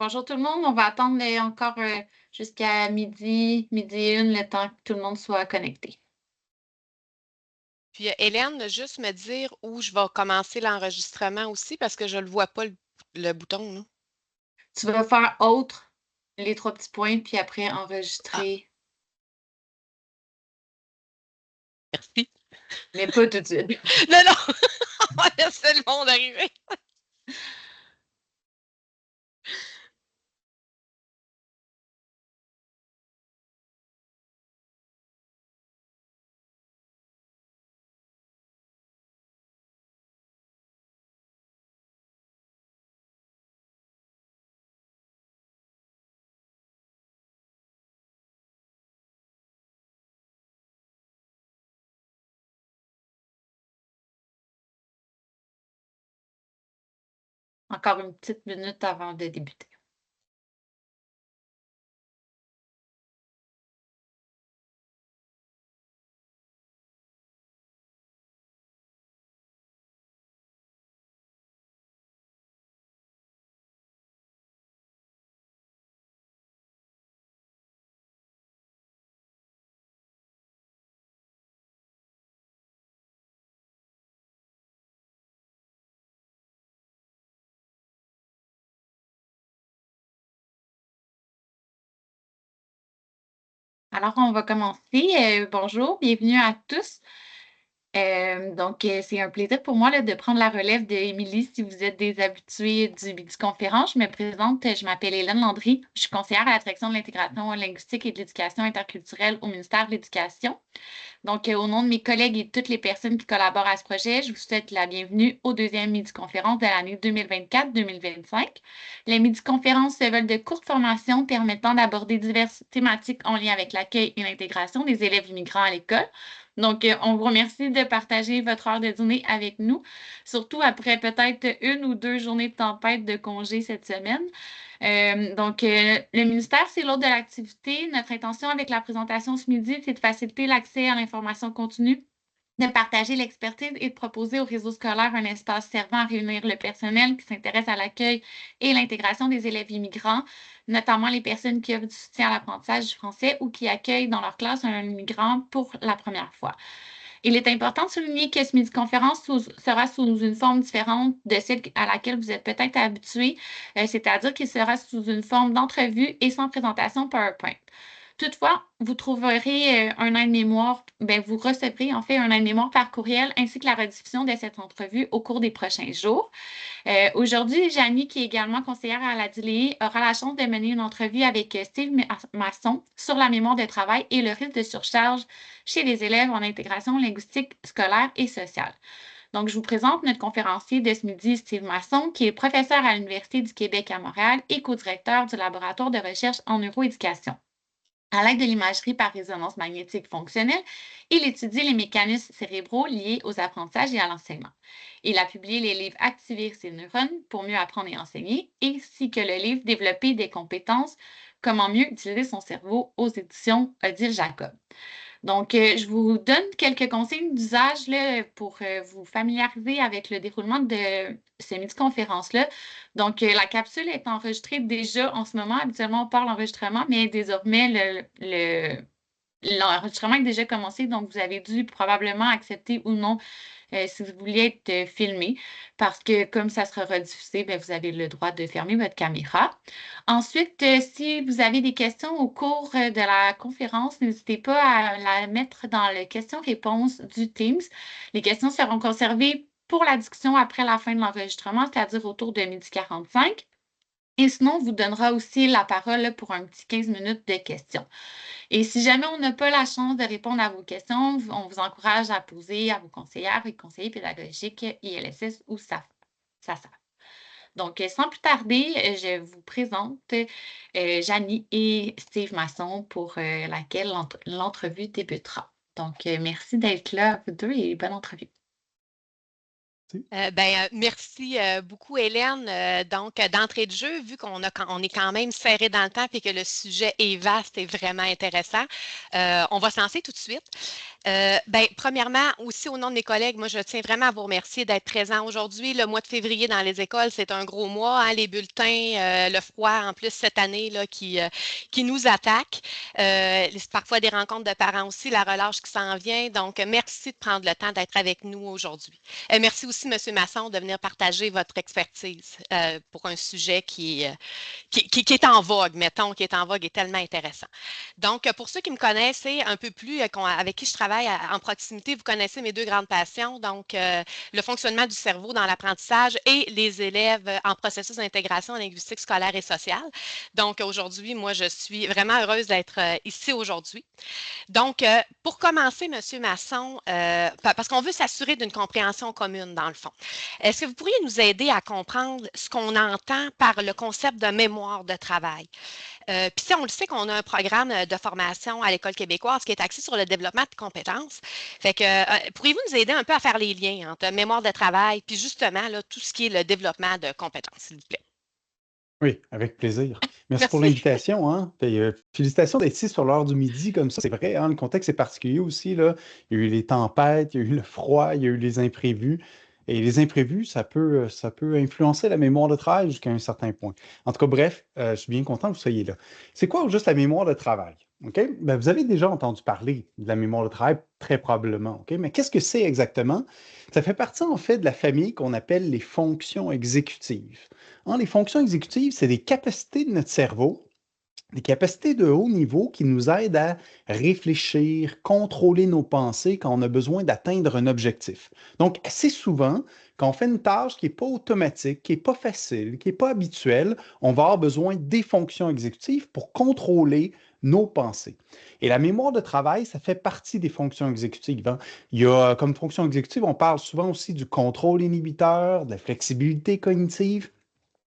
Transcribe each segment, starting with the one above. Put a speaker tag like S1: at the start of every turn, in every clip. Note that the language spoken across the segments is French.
S1: Bonjour tout le monde, on va attendre encore jusqu'à midi et une, le temps que tout le monde soit connecté.
S2: Puis, Hélène, juste me dire où je vais commencer l'enregistrement aussi parce que je le vois pas le bouton, là.
S1: Tu vas faire autre, les trois petits points, puis après
S2: Ah,
S1: enregistrer,
S2: merci.
S1: mais pas tout de suite.
S2: Non, non! On va laisser le monde arriver.
S1: Encore une petite minute avant de débuter. Alors, on va commencer. Bonjour, bienvenue à tous. C'est un plaisir pour moi là, de prendre la relève d'Émilie si vous êtes des habitués du Midi-Conférence. Je me présente, je m'appelle Hélène Landry. Je suis conseillère à la direction de l'intégration linguistique et de l'éducation interculturelle au ministère de l'Éducation. Au nom de mes collègues et de toutes les personnes qui collaborent à ce projet, je vous souhaite la bienvenue au deuxième Midi-Conférence de l'année 2024-2025. Les Midi-Conférences se veulent de courtes formations permettant d'aborder diverses thématiques en lien avec l'accueil et l'intégration des élèves immigrants à l'école. On vous remercie de partager votre heure de dîner avec nous, surtout après peut-être une ou deux journées de tempête de congé cette semaine. Le ministère, c'est l'autre de l'activité. Notre intention avec la présentation ce midi, c'est de faciliter l'accès à l'information continue, de partager l'expertise et de proposer au réseau scolaire un espace servant à réunir le personnel qui s'intéresse à l'accueil et l'intégration des élèves immigrants, notamment les personnes qui offrent du soutien à l'apprentissage du français ou qui accueillent dans leur classe un immigrant pour la première fois. Il est important de souligner que ce midi-conférence sera sous une forme différente de celle à laquelle vous êtes peut-être habitué, c'est-à-dire qu'il sera sous une forme d'entrevue et sans présentation PowerPoint. Toutefois, vous trouverez un aide-mémoire, vous recevrez en fait un aide-mémoire par courriel ainsi que la rediffusion de cette entrevue au cours des prochains jours. Aujourd'hui, Janie, qui est également conseillère à la DILEE, aura la chance de mener une entrevue avec Steve Masson sur la mémoire de travail et le risque de surcharge chez les élèves en intégration linguistique scolaire et sociale. Donc, je vous présente notre conférencier de ce midi, Steve Masson, qui est professeur à l'Université du Québec à Montréal et co-directeur du laboratoire de recherche en neuroéducation. À l'aide de l'imagerie par résonance magnétique fonctionnelle, il étudie les mécanismes cérébraux liés aux apprentissages et à l'enseignement. Il a publié les livres Activer ses neurones pour mieux apprendre et enseigner, ainsi que le livre Développer des compétences, comment mieux utiliser son cerveau aux éditions Odile Jacob. Je vous donne quelques consignes d'usage là, pour vous familiariser avec le déroulement de ces midi-conférences-là. La capsule est enregistrée déjà en ce moment. Habituellement, on parle l'enregistrement, mais désormais, l'enregistrement est déjà commencé. Donc, vous avez dû probablement accepter ou non si vous vouliez être filmé, parce que comme ça sera rediffusé, vous avez le droit de fermer votre caméra. Ensuite, si vous avez des questions au cours de la conférence, n'hésitez pas à la mettre dans les questions-réponses du Teams. Les questions seront conservées pour la discussion après la fin de l'enregistrement, c'est-à-dire autour de 12h45. Et sinon, on vous donnera aussi la parole pour un petit 15 minutes de questions. Et si jamais on n'a pas la chance de répondre à vos questions, on vous encourage à poser à vos conseillères et conseillers pédagogiques ILSS ou SAFA. Sans plus tarder, je vous présente Janie et Steve Masson pour laquelle l'entrevue débutera. Merci d'être là, vous deux, et bonne entrevue.
S2: Merci beaucoup, Hélène. Donc, d'entrée de jeu, vu on est quand même serré dans le temps et que le sujet est vaste et vraiment intéressant, on va se lancer tout de suite. Premièrement, aussi au nom de mes collègues, moi, je tiens vraiment à vous remercier d'être présents aujourd'hui. Le mois de février dans les écoles, c'est un gros mois, hein, les bulletins, le froid en plus cette année là, qui nous attaque. C'est parfois des rencontres de parents aussi, la relâche qui s'en vient. Donc, merci de prendre le temps d'être avec nous aujourd'hui. Merci aussi, M. Masson, de venir partager votre expertise pour un sujet qui est en vogue, mettons, qui est en vogue et tellement intéressant. Donc, pour ceux qui me connaissent un peu plus, avec qui je travaille en proximité, vous connaissez mes deux grandes passions, donc le fonctionnement du cerveau dans l'apprentissage et les élèves en processus d'intégration en linguistique scolaire et sociale. Donc, aujourd'hui, moi, je suis vraiment heureuse d'être ici aujourd'hui. Donc, pour commencer, M. Masson, parce qu'on veut s'assurer d'une compréhension commune, dans le fond, est-ce que vous pourriez nous aider à comprendre ce qu'on entend par le concept de mémoire de travail? Puis on le sait qu'on a un programme de formation à l'École québécoise qui est axé sur le développement de compétences. Fait que, pourriez-vous nous aider un peu à faire les liens entre mémoire de travail puis justement là, tout ce qui est le développement de compétences, s'il vous plaît?
S3: Oui, avec plaisir. Merci pour
S2: Merci.
S3: l'invitation, hein. Puis, félicitations d'être ici sur l'heure du midi comme ça. C'est vrai, hein, le contexte est particulier aussi, là. Il y a eu les tempêtes, il y a eu le froid, il y a eu les imprévus. Et les imprévus, ça peut influencer la mémoire de travail jusqu'à un certain point. En tout cas, bref, je suis bien content que vous soyez là. C'est quoi juste la mémoire de travail? OK? Ben, vous avez déjà entendu parler de la mémoire de travail, très probablement. OK? Mais qu'est-ce que c'est exactement? Ça fait partie, en fait, de la famille qu'on appelle les fonctions exécutives. Hein, les fonctions exécutives, c'est des capacités de notre cerveau, des capacités de haut niveau qui nous aident à réfléchir, contrôler nos pensées quand on a besoin d'atteindre un objectif. Donc, assez souvent, quand on fait une tâche qui n'est pas automatique, qui n'est pas facile, qui n'est pas habituelle, on va avoir besoin des fonctions exécutives pour contrôler nos pensées. Et la mémoire de travail, ça fait partie des fonctions exécutives, hein. Il y a, comme fonction exécutive, on parle souvent aussi du contrôle inhibiteur, de la flexibilité cognitive.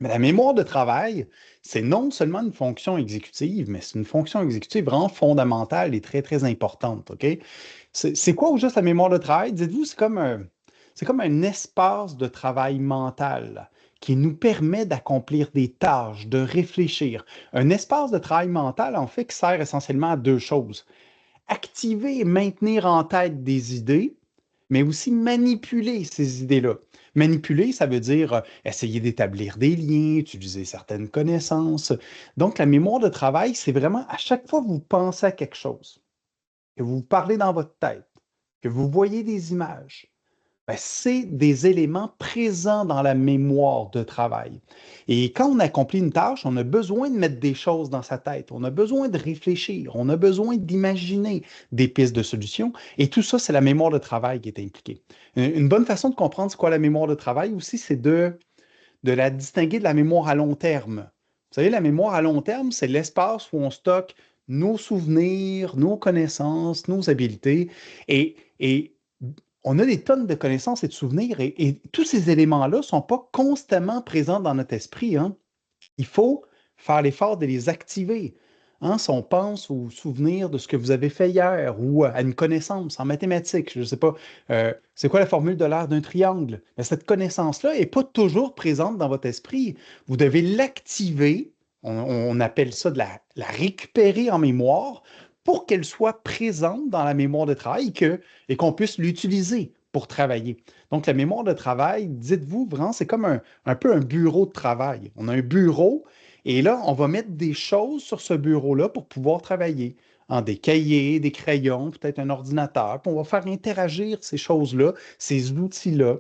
S3: Mais la mémoire de travail, c'est non seulement une fonction exécutive, mais c'est une fonction exécutive vraiment fondamentale et très, très importante. OK? C'est quoi au juste la mémoire de travail? Dites-vous, c'est comme un espace de travail mental qui nous permet d'accomplir des tâches, de réfléchir. Un espace de travail mental, en fait, qui sert essentiellement à deux choses. Activer et maintenir en tête des idées, mais aussi manipuler ces idées-là. Manipuler, ça veut dire essayer d'établir des liens, utiliser certaines connaissances. Donc, la mémoire de travail, c'est vraiment à chaque fois que vous pensez à quelque chose, que vous parlez dans votre tête, que vous voyez des images, ben, c'est des éléments présents dans la mémoire de travail. Et quand on accomplit une tâche, on a besoin de mettre des choses dans sa tête, on a besoin de réfléchir, on a besoin d'imaginer des pistes de solutions. Et tout ça, c'est la mémoire de travail qui est impliquée. Une bonne façon de comprendre ce qu'est la mémoire de travail aussi, c'est de la distinguer de la mémoire à long terme. Vous savez, la mémoire à long terme, c'est l'espace où on stocke nos souvenirs, nos connaissances, nos habiletés. Et on a des tonnes de connaissances et de souvenirs et tous ces éléments-là ne sont pas constamment présents dans notre esprit, hein. Il faut faire l'effort de les activer. Hein, si on pense aux souvenirs de ce que vous avez fait hier ou à une connaissance en mathématiques, je ne sais pas, c'est quoi la formule de l'aire d'un triangle? Mais cette connaissance-là n'est pas toujours présente dans votre esprit. Vous devez l'activer, on appelle ça de la récupérer en mémoire pour qu'elle soit présente dans la mémoire de travail et qu'on puisse l'utiliser pour travailler. Donc, la mémoire de travail, dites-vous, vraiment, c'est comme un peu un bureau de travail. On a un bureau et là, on va mettre des choses sur ce bureau-là pour pouvoir travailler. Hein, des cahiers, des crayons, peut-être un ordinateur. Puis on va faire interagir ces choses-là, ces outils-là,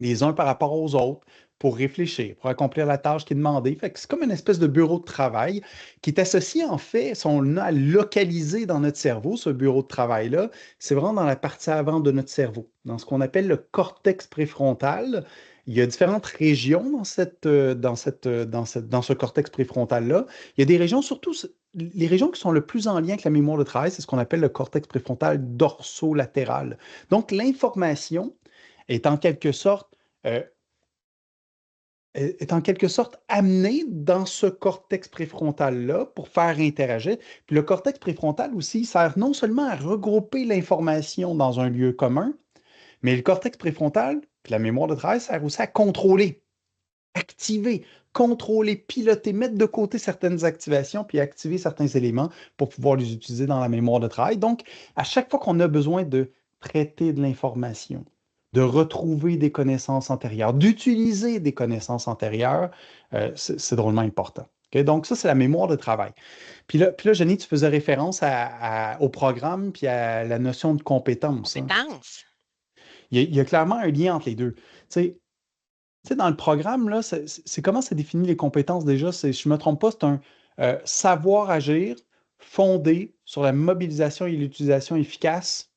S3: les uns par rapport aux autres, pour réfléchir, pour accomplir la tâche qui est demandée. Fait que c'est comme une espèce de bureau de travail qui est associé, en fait, si on l'a localisé dans notre cerveau, ce bureau de travail-là, c'est vraiment dans la partie avant de notre cerveau, dans ce qu'on appelle le cortex préfrontal. Il y a différentes régions dans ce cortex préfrontal-là. Il y a des régions, surtout les régions qui sont le plus en lien avec la mémoire de travail, c'est ce qu'on appelle le cortex préfrontal dorsolatéral. Donc, l'information est en quelque sorte euh, est en quelque sorte amené dans ce cortex préfrontal-là pour faire interagir. Puis le cortex préfrontal aussi sert non seulement à regrouper l'information dans un lieu commun, Mais le cortex préfrontal, puis la mémoire de travail, sert aussi à contrôler, activer, contrôler, piloter, mettre de côté certaines activations, puis activer certains éléments pour pouvoir les utiliser dans la mémoire de travail. Donc, à chaque fois qu'on a besoin de traiter de l'information, de retrouver des connaissances antérieures, d'utiliser des connaissances antérieures, c'est drôlement important. OK? Donc, ça, c'est la mémoire de travail. Puis là, Jenny, tu faisais référence au programme puis à la notion de compétence, hein.
S2: Compétences.
S3: Il y a clairement un lien entre les deux. Tu sais, dans le programme, là, c'est comment c'est défini les compétences déjà? Si je ne me trompe pas, c'est un savoir agir fondé sur la mobilisation et l'utilisation efficace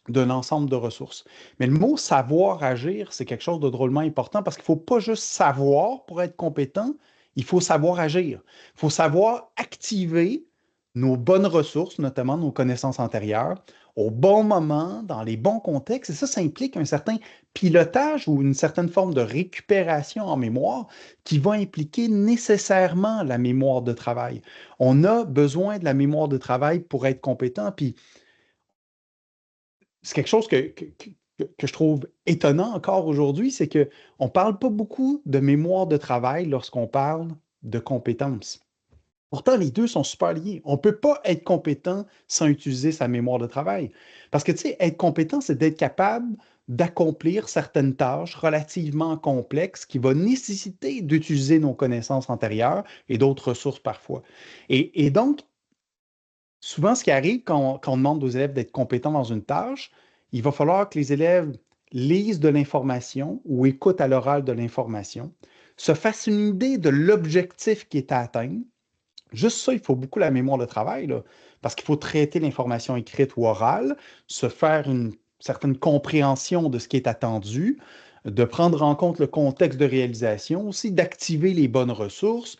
S3: d'un ensemble de ressources. Mais le mot savoir agir, c'est quelque chose de drôlement important parce qu'il ne faut pas juste savoir pour être compétent, il faut savoir agir. Il faut savoir activer nos bonnes ressources, notamment nos connaissances antérieures, au bon moment, dans les bons contextes. Et ça implique un certain pilotage ou une certaine forme de récupération en mémoire qui va impliquer nécessairement la mémoire de travail. On a besoin de la mémoire de travail pour être compétent, puis c'est quelque chose que je trouve étonnant encore aujourd'hui, c'est qu'on ne parle pas beaucoup de mémoire de travail lorsqu'on parle de compétences. Pourtant, les deux sont super liés. On ne peut pas être compétent sans utiliser sa mémoire de travail. Parce que, tu sais, être compétent, c'est d'être capable d'accomplir certaines tâches relativement complexes qui vont nécessiter d'utiliser nos connaissances antérieures et d'autres ressources parfois. Et donc, souvent, ce qui arrive quand on demande aux élèves d'être compétents dans une tâche, il va falloir que les élèves lisent de l'information ou écoutent à l'oral de l'information, se fassent une idée de l'objectif qui est à atteindre. Juste ça, il faut beaucoup la mémoire de travail, là, parce qu'il faut traiter l'information écrite ou orale, se faire une certaine compréhension de ce qui est attendu, de prendre en compte le contexte de réalisation aussi, d'activer les bonnes ressources,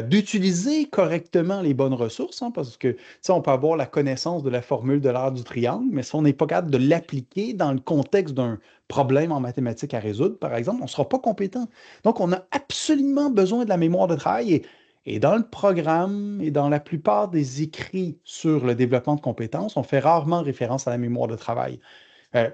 S3: d'utiliser correctement les bonnes ressources, hein, parce que ça, on peut avoir la connaissance de la formule de l'art du triangle, mais si on n'est pas capable de l'appliquer dans le contexte d'un problème en mathématiques à résoudre, par exemple, on ne sera pas compétent. Donc, on a absolument besoin de la mémoire de travail et dans le programme et dans la plupart des écrits sur le développement de compétences, on fait rarement référence à la mémoire de travail. Euh,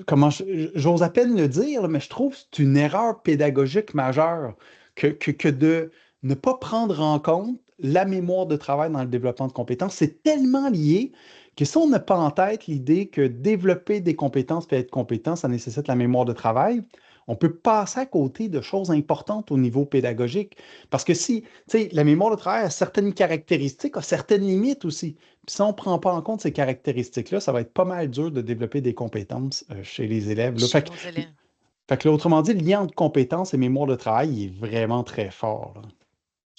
S3: comment j'ose à peine le dire, là, mais je trouve que c'est une erreur pédagogique majeure que de ne pas prendre en compte la mémoire de travail dans le développement de compétences. C'est tellement lié que si on n'a pas en tête l'idée que développer des compétences et être compétent, ça nécessite la mémoire de travail, on peut passer à côté de choses importantes au niveau pédagogique. Parce que si, tu sais, la mémoire de travail a certaines caractéristiques, a certaines limites aussi. Puis si on ne prend pas en compte ces caractéristiques-là, ça va être pas mal dur de développer des compétences chez les élèves, là.
S2: Chez nos élèves.
S3: Fait que là, autrement dit, le lien entre compétences et mémoire de travail il est vraiment très fort, là.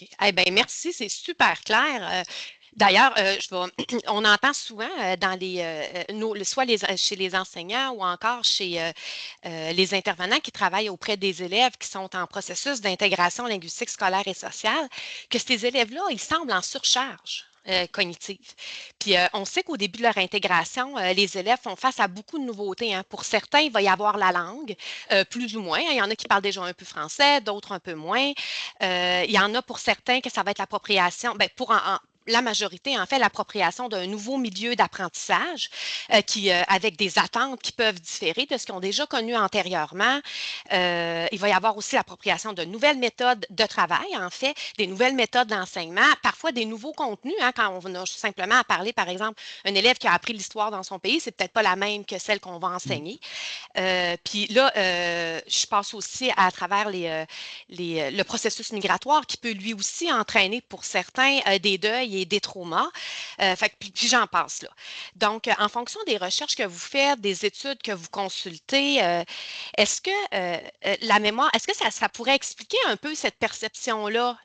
S2: OK. Eh bien, merci, c'est super clair. D'ailleurs, on entend souvent dans soit chez les enseignants ou encore chez les intervenants qui travaillent auprès des élèves qui sont en processus d'intégration linguistique scolaire et sociale, que ces élèves-là, ils semblent en surcharge cognitive. Puis on sait qu'au début de leur intégration, les élèves font face à beaucoup de nouveautés, hein. Pour certains, il va y avoir la langue, plus ou moins, hein. Il y en a qui parlent déjà un peu français, d'autres un peu moins. Il y en a pour certains que ça va être l'appropriation, bien, la majorité, en fait, l'appropriation d'un nouveau milieu d'apprentissage avec des attentes qui peuvent différer de ce qu'ils ont déjà connu antérieurement. Il va y avoir aussi l'appropriation de nouvelles méthodes de travail, en fait, des nouvelles méthodes d'enseignement, parfois des nouveaux contenus, hein, quand on a simplement à parler, par exemple, un élève qui a appris l'histoire dans son pays, c'est peut-être pas la même que celle qu'on va enseigner. Puis là, je passe aussi à travers le processus migratoire qui peut lui aussi entraîner pour certains des deuils et des traumas. Puis j'en passe là. Donc, en fonction des recherches que vous faites, des études que vous consultez, est-ce que la mémoire, est-ce que ça pourrait expliquer un peu cette perception-là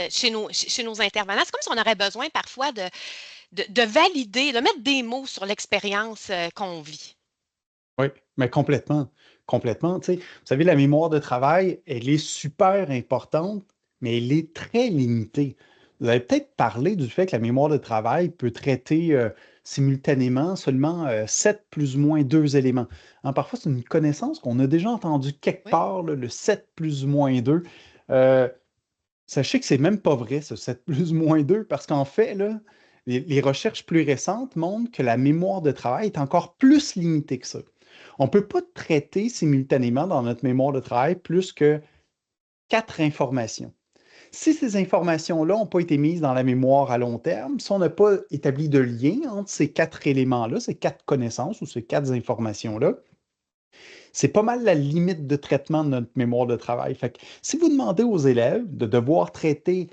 S2: chez nos intervenants? C'est comme si on aurait besoin parfois de valider, de mettre des mots sur l'expérience qu'on vit.
S3: Oui, mais complètement. Complètement. Tu sais, vous savez, la mémoire de travail, elle est super importante, mais elle est très limitée. Vous avez peut-être parlé du fait que la mémoire de travail peut traiter simultanément seulement 7 plus ou moins 2 éléments. Hein, parfois, c'est une connaissance qu'on a déjà entendue quelque
S2: Oui.
S3: part, là, le 7 plus ou moins 2. Euh, Sachez que c'est même pas vrai, ce 7 plus ou moins 2, parce qu'en fait, là, Les recherches plus récentes montrent que la mémoire de travail est encore plus limitée que ça. On ne peut pas traiter simultanément dans notre mémoire de travail plus que 4 informations. Si ces informations-là n'ont pas été mises dans la mémoire à long terme, si on n'a pas établi de lien entre ces 4 éléments-là, ces 4 connaissances ou ces 4 informations-là, c'est pas mal la limite de traitement de notre mémoire de travail. Fait que si vous demandez aux élèves de devoir traiter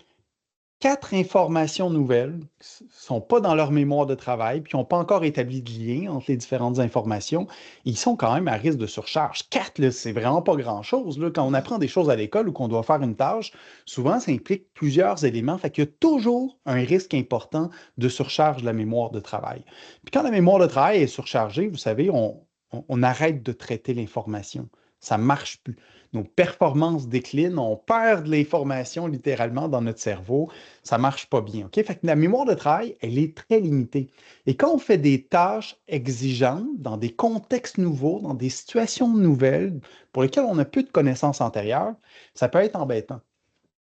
S3: 4 informations nouvelles qui ne sont pas dans leur mémoire de travail, puis qui n'ont pas encore établi de lien entre les différentes informations, ils sont quand même à risque de surcharge. 4, là, c'est vraiment pas grand-chose. Là. Quand on apprend des choses à l'école ou qu'on doit faire une tâche, souvent, ça implique plusieurs éléments. Fait qu'il y a toujours un risque important de surcharge de la mémoire de travail. Puis quand la mémoire de travail est surchargée, vous savez, on arrête de traiter l'information. Ça ne marche plus. Nos performances déclinent, on perd de l'information littéralement dans notre cerveau. Ça ne marche pas bien. OK? Fait que la mémoire de travail, elle est très limitée. Et quand on fait des tâches exigeantes, dans des contextes nouveaux, dans des situations nouvelles pour lesquelles on a peu de connaissances antérieures, ça peut être embêtant.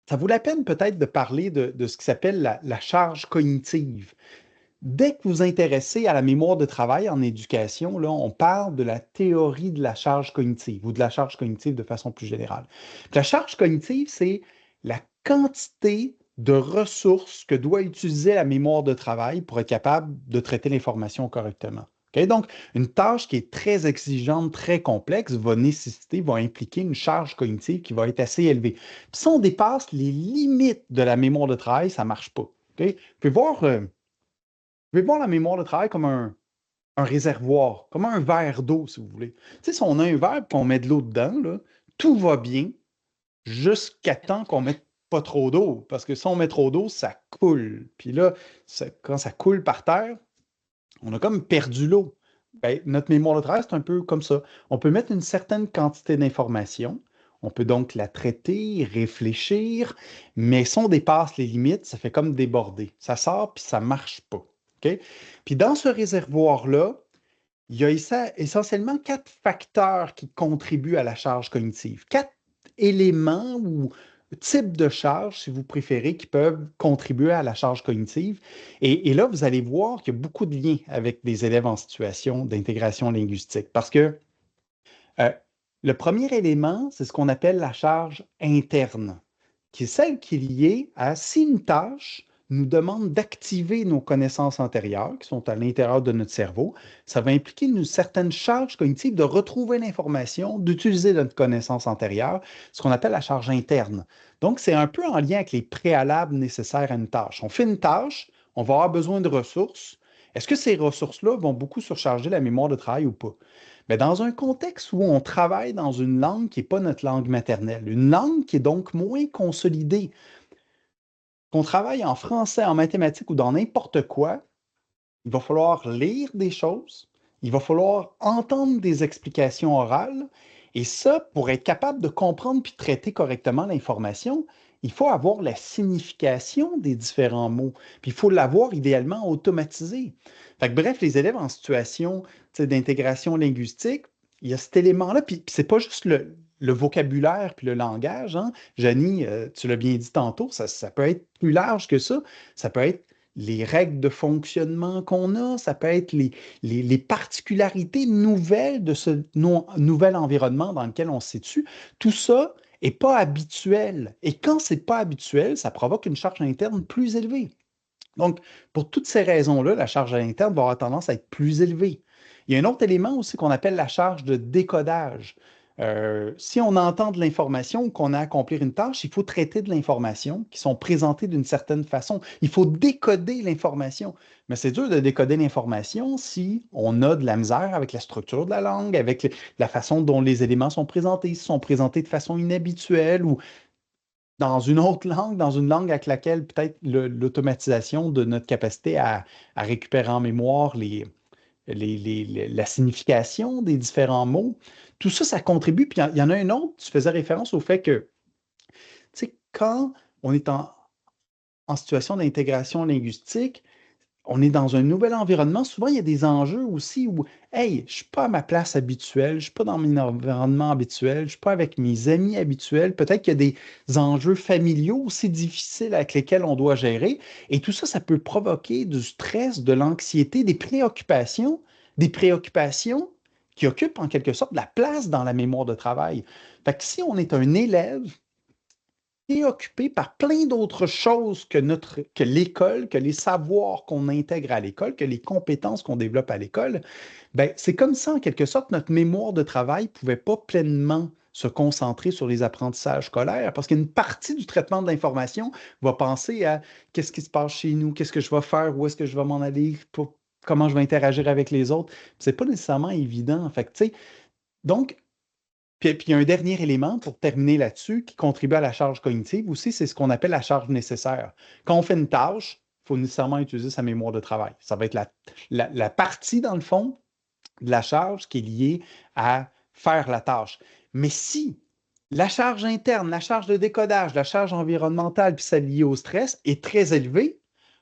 S3: Ça vaut la peine peut-être de parler de ce qui s'appelle la charge cognitive. Dès que vous vous intéressez à la mémoire de travail en éducation, là, on parle de la théorie de la charge cognitive ou de la charge cognitive de façon plus générale. La charge cognitive, c'est la quantité de ressources que doit utiliser la mémoire de travail pour être capable de traiter l'information correctement. Okay? Donc, une tâche qui est très exigeante, très complexe, va nécessiter, va impliquer une charge cognitive qui va être assez élevée. Puis, si on dépasse les limites de la mémoire de travail, ça ne marche pas. Okay? Vous pouvez voir la mémoire de travail comme un réservoir, comme un verre d'eau, si vous voulez. Tu sais, si on a un verre et qu'on met de l'eau dedans, là, tout va bien jusqu'à temps qu'on ne mette pas trop d'eau. Parce que si on met trop d'eau, ça coule. Puis là, quand ça coule par terre, on a comme perdu l'eau. Ben, notre mémoire de travail, c'est un peu comme ça. On peut mettre une certaine quantité d'informations. On peut donc la traiter, réfléchir, mais si on dépasse les limites, ça fait comme déborder. Ça sort, puis ça ne marche pas. OK? Puis dans ce réservoir-là, il y a essentiellement 4 facteurs qui contribuent à la charge cognitive. 4 éléments ou types de charges, si vous préférez, qui peuvent contribuer à la charge cognitive. Et là, vous allez voir qu'il y a beaucoup de liens avec des élèves en situation d'intégration linguistique. Parce que euh, le premier élément, c'est ce qu'on appelle la charge interne, qui est celle qui est liée à si une tâche nous demande d'activer nos connaissances antérieures, qui sont à l'intérieur de notre cerveau, ça va impliquer une certaine charge cognitive de retrouver l'information, d'utiliser notre connaissance antérieure, ce qu'on appelle la charge interne. Donc, c'est un peu en lien avec les préalables nécessaires à une tâche. On fait une tâche, on va avoir besoin de ressources. Est-ce que ces ressources-là vont beaucoup surcharger la mémoire de travail ou pas? Mais dans un contexte où on travaille dans une langue qui n'est pas notre langue maternelle, une langue qui est donc moins consolidée, qu'on travaille en français, en mathématiques ou dans n'importe quoi, il va falloir lire des choses, il va falloir entendre des explications orales, et ça, pour être capable de comprendre puis traiter correctement l'information, il faut avoir la signification des différents mots, puis il faut l'avoir idéalement automatisé. Fait que, bref, les élèves en situation d'intégration linguistique, il y a cet élément-là, puis c'est pas juste le vocabulaire puis le langage. Hein. Janie, tu l'as bien dit tantôt, ça peut être plus large que ça. Ça peut être les règles de fonctionnement qu'on a, ça peut être les particularités nouvelles de ce nouvel environnement dans lequel on se situe. Tout ça n'est pas habituel. Et quand ce n'est pas habituel, ça provoque une charge interne plus élevée. Donc, pour toutes ces raisons-là, la charge interne va avoir tendance à être plus élevée. Il y a un autre élément aussi qu'on appelle la charge de décodage. Si on entend de l'information ou qu'on a à accomplir une tâche, il faut traiter de l'information qui sont présentées d'une certaine façon. Il faut décoder l'information. Mais c'est dur de décoder l'information si on a de la misère avec la structure de la langue, avec la façon dont les éléments sont présentés, s'ils sont présentés de façon inhabituelle ou dans une autre langue, dans une langue avec laquelle peut-être l'automatisation de notre capacité à récupérer en mémoire la signification des différents mots, tout ça, ça contribue. Puis il y en a un autre, tu faisais référence au fait que, tu sais, quand on est en situation d'intégration linguistique, on est dans un nouvel environnement. Souvent, il y a des enjeux aussi où, hey, je ne suis pas à ma place habituelle, je ne suis pas dans mon environnement habituel, je ne suis pas avec mes amis habituels. Peut-être qu'il y a des enjeux familiaux aussi difficiles avec lesquels on doit gérer. Et tout ça, ça peut provoquer du stress, de l'anxiété, des préoccupations qui occupent en quelque sorte la place dans la mémoire de travail. Fait que si on est un élève préoccupé par plein d'autres choses que l'école, que les savoirs qu'on intègre à l'école, que les compétences qu'on développe à l'école, ben, c'est comme ça, en quelque sorte, notre mémoire de travail ne pouvait pas pleinement se concentrer sur les apprentissages scolaires parce qu'une partie du traitement de l'information va penser à qu'est-ce qui se passe chez nous, qu'est-ce que je vais faire, où est-ce que je vais m'en aller, comment je vais interagir avec les autres. C'est pas nécessairement évident. Fait que, tu sais, donc, puis il y a un dernier élément pour terminer là-dessus qui contribue à la charge cognitive aussi, c'est ce qu'on appelle la charge nécessaire. Quand on fait une tâche, il faut nécessairement utiliser sa mémoire de travail. Ça va être la partie, dans le fond, de la charge qui est liée à faire la tâche. Mais si la charge interne, la charge de décodage, la charge environnementale, puis celle liée au stress est très élevée,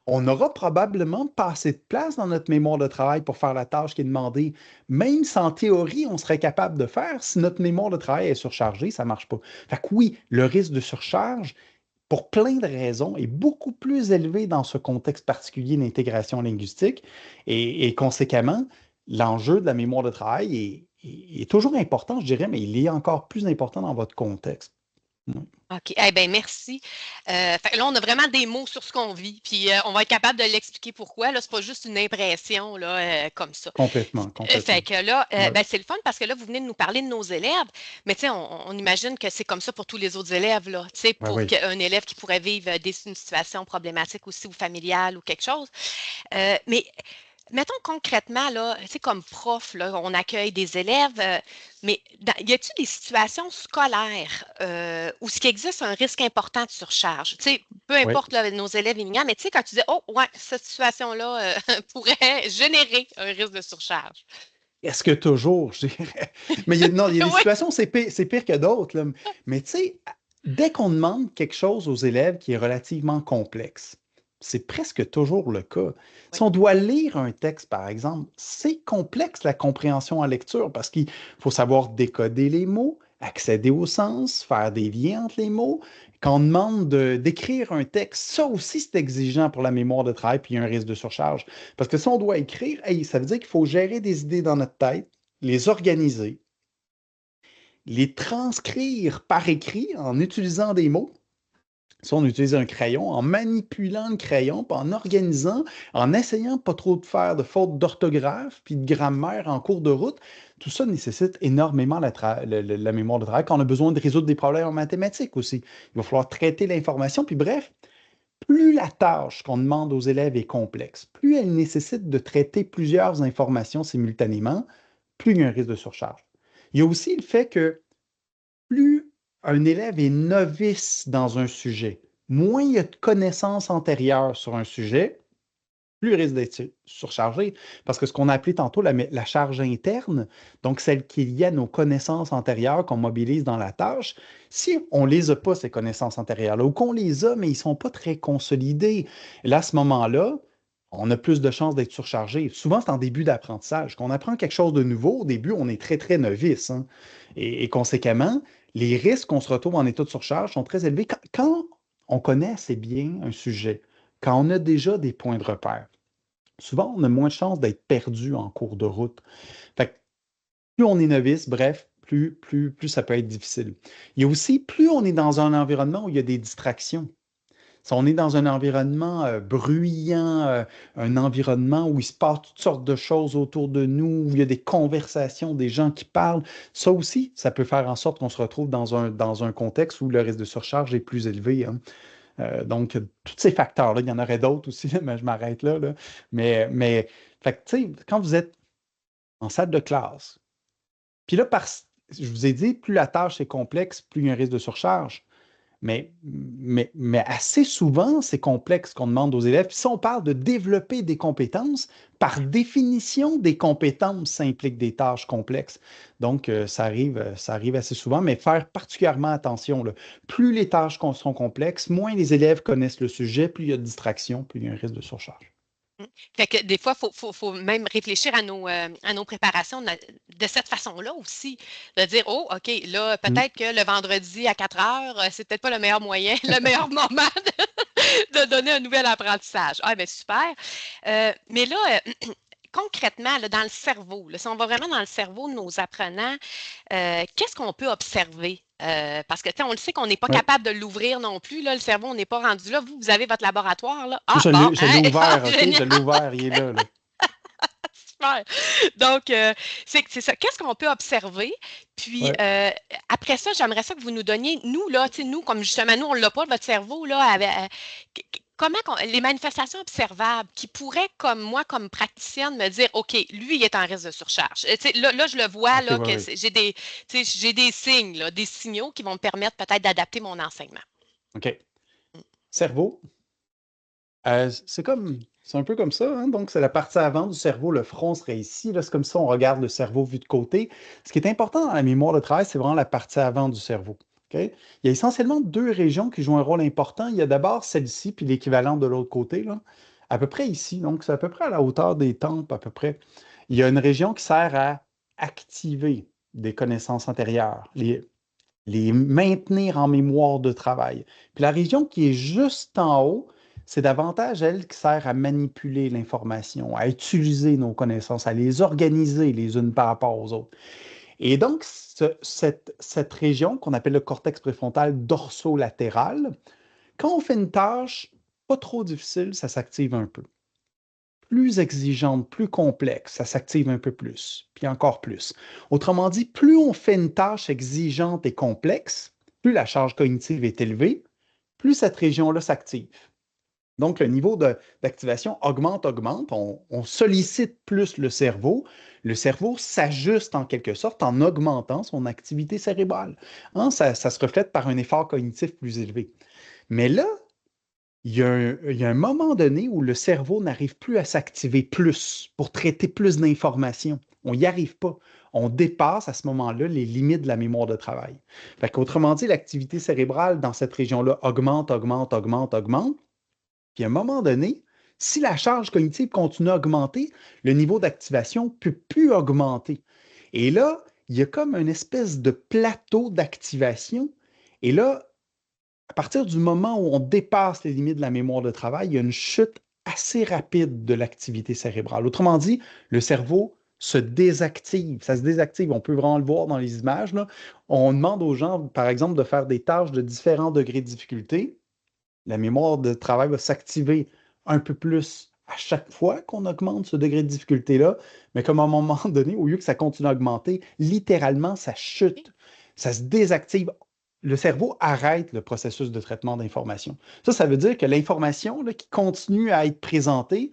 S3: on n'aura probablement pas assez de place dans notre mémoire de travail pour faire la tâche qui est demandée. Même si en théorie, on serait capable de faire, si notre mémoire de travail est surchargée, ça ne marche pas. Fait que oui, le risque de surcharge, pour plein de raisons, est beaucoup plus élevé dans ce contexte particulier d'intégration linguistique et conséquemment, l'enjeu de la mémoire de travail est toujours important, je dirais, mais il est encore plus important dans votre contexte. Ouais.
S2: OK. Eh bien, merci. Fait que là, on a vraiment des mots sur ce qu'on vit, puis on va être capable de l'expliquer pourquoi. Là, c'est pas juste une impression là, comme ça.
S3: Complètement,
S2: Fait
S3: complètement.
S2: que là,
S3: Ouais.
S2: ben, c'est le fun parce que là, vous venez de nous parler de nos élèves, mais tu sais, on imagine que c'est comme ça pour tous les autres élèves, là. Tu sais,
S3: Ben
S2: pour
S3: oui.
S2: un élève qui pourrait vivre une situation problématique aussi ou familiale ou quelque chose. Mais mettons concrètement, là, tu sais, comme prof, là, on accueille des élèves, mais y a-t-il des situations scolaires où ce qui existe un risque important de surcharge? Tu sais, peu
S3: Oui.
S2: importe là, nos élèves immigrants, mais tu sais, quand tu dis, oh, ouais, cette situation-là pourrait générer un risque de surcharge.
S3: Est-ce que toujours, je dirais? Mais non, il y a des
S2: Oui,
S3: situations, c'est pire que d'autres, là. Mais tu sais, dès qu'on demande quelque chose aux élèves qui est relativement complexe, c'est presque toujours le cas.
S2: oui,
S3: Si on doit lire un texte, par exemple, c'est complexe la compréhension en lecture parce qu'il faut savoir décoder les mots, accéder au sens, faire des liens entre les mots. Quand on demande d'écrire un texte, ça aussi, c'est exigeant pour la mémoire de travail, puis il y a un risque de surcharge. Parce que si on doit écrire, hey, ça veut dire qu'il faut gérer des idées dans notre tête, les organiser, les transcrire par écrit en utilisant des mots. Si on utilise un crayon, en manipulant le crayon, puis en organisant, en essayant pas trop de faire de fautes d'orthographe puis de grammaire en cours de route, tout ça nécessite énormément la mémoire de travail quand on a besoin de résoudre des problèmes en mathématiques aussi. Il va falloir traiter l'information, puis bref, plus la tâche qu'on demande aux élèves est complexe, plus elle nécessite de traiter plusieurs informations simultanément, plus il y a un risque de surcharge. Il y a aussi le fait que plus un élève est novice dans un sujet, moins il y a de connaissances antérieures sur un sujet, plus il risque d'être surchargé. Parce que ce qu'on a appelé tantôt la charge interne, donc celle qui est liée à nos connaissances antérieures qu'on mobilise dans la tâche, si on ne les a pas, ces connaissances antérieures-là, ou qu'on les a, mais ils ne sont pas très consolidés, là, à ce moment-là, on a plus de chances d'être surchargé. Souvent, c'est en début d'apprentissage. Quand on apprend quelque chose de nouveau, au début, on est très, très novice, hein. Et conséquemment, les risques qu'on se retrouve en état de surcharge sont très élevés quand on connaît assez bien un sujet, quand on a déjà des points de repère. Souvent, on a moins de chances d'être perdu en cours de route. Fait que plus on est novice, bref, plus ça peut être difficile. Il y a aussi, plus on est dans un environnement où il y a des distractions. Si on est dans un environnement bruyant, un environnement où il se passe toutes sortes de choses autour de nous, où il y a des conversations, des gens qui parlent, ça aussi, ça peut faire en sorte qu'on se retrouve dans un contexte où le risque de surcharge est plus élevé, hein. Donc, tous ces facteurs-là, il y en aurait d'autres aussi, mais je m'arrête là, là. Mais fait que, tu sais, quand vous êtes en salle de classe, puis là, je vous ai dit, plus la tâche est complexe, plus il y a un risque de surcharge. Mais assez souvent, c'est complexe qu'on demande aux élèves. Puis si on parle de développer des compétences, par définition, des compétences, ça implique des tâches complexes. Donc, ça arrive assez souvent, mais faire particulièrement attention, là. Plus les tâches sont complexes, moins les élèves connaissent le sujet, plus il y a de distraction, plus il y a un risque de surcharge.
S2: Mmh. Fait que des fois, faut même réfléchir à nos préparations de cette façon-là aussi. De dire: «Oh, OK, là,
S3: Mm.
S2: peut-être que le vendredi à 4 heures, c'est peut-être pas le meilleur moyen, le meilleur moment de donner un nouvel apprentissage». Ah, ben super. Mais là, concrètement, là, dans le cerveau, là, si on va vraiment dans le cerveau de nos apprenants, qu'est-ce qu'on peut observer? Parce que, tu sais, on le sait qu'on n'est pas
S3: Ouais.
S2: capable de l'ouvrir non plus, là, le cerveau, on n'est pas rendu là. Vous avez votre laboratoire, là. Ah,
S3: Je
S2: bon,
S3: l'ai, je l'ai
S2: hein? Ah,
S3: ouvert, OK?
S2: génial,
S3: Je l'ai ouvert, il est là, là.
S2: super. Donc, c'est ça. Qu'est-ce qu'on peut observer? Puis,
S3: Ouais.
S2: après ça, j'aimerais ça que vous nous donniez, nous, là, tu sais, nous, comme justement, nous, on ne l'a pas, votre cerveau, là, comment les manifestations observables qui pourraient, comme moi, comme praticienne, me dire, OK, lui, il est en risque de surcharge. Tu sais, là, je le vois,
S3: OK,
S2: là,
S3: oui,
S2: que
S3: oui.
S2: tu sais, j'ai des signes, là, des signaux qui vont me permettre peut-être d'adapter mon enseignement.
S3: OK. Cerveau, c'est un peu comme ça, hein. Donc, c'est la partie avant du cerveau, le front serait ici. Là, c'est comme ça, on regarde le cerveau vu de côté. Ce qui est important dans la mémoire de travail, c'est vraiment la partie avant du cerveau. OK? Il y a essentiellement deux régions qui jouent un rôle important. Il y a d'abord celle-ci, puis l'équivalent de l'autre côté, là, à peu près ici. Donc, c'est à peu près à la hauteur des tempes, à peu près. Il y a une région qui sert à activer des connaissances antérieures, les maintenir en mémoire de travail. Puis la région qui est juste en haut, c'est davantage elle qui sert à manipuler l'information, à utiliser nos connaissances, à les organiser les unes par rapport aux autres. Et donc, cette région qu'on appelle le cortex préfrontal dorsolatéral, quand on fait une tâche pas trop difficile, ça s'active un peu. Plus exigeante, plus complexe, ça s'active un peu plus, puis encore plus. Autrement dit, plus on fait une tâche exigeante et complexe, plus la charge cognitive est élevée, plus cette région-là s'active. Donc, le niveau d'activation augmente, on sollicite plus le cerveau s'ajuste en quelque sorte en augmentant son activité cérébrale. Hein, ça se reflète par un effort cognitif plus élevé. Mais là, il y a un moment donné où le cerveau n'arrive plus à s'activer plus pour traiter plus d'informations. On n'y arrive pas. On dépasse à ce moment-là les limites de la mémoire de travail. Fait qu'autrement dit, l'activité cérébrale dans cette région-là augmente. Puis à un moment donné, si la charge cognitive continue à augmenter, le niveau d'activation ne peut plus augmenter. Et là, il y a comme une espèce de plateau d'activation. Et là, à partir du moment où on dépasse les limites de la mémoire de travail, il y a une chute assez rapide de l'activité cérébrale. Autrement dit, le cerveau se désactive. Ça se désactive. On peut vraiment le voir dans les images, là. On demande aux gens, par exemple, de faire des tâches de différents degrés de difficulté. La mémoire de travail va s'activer un peu plus à chaque fois qu'on augmente ce degré de difficulté-là, mais comme à un moment donné, au lieu que ça continue à augmenter, littéralement, ça chute, ça se désactive. Le cerveau arrête le processus de traitement d'information. Ça veut dire que l'information là, qui continue à être présentée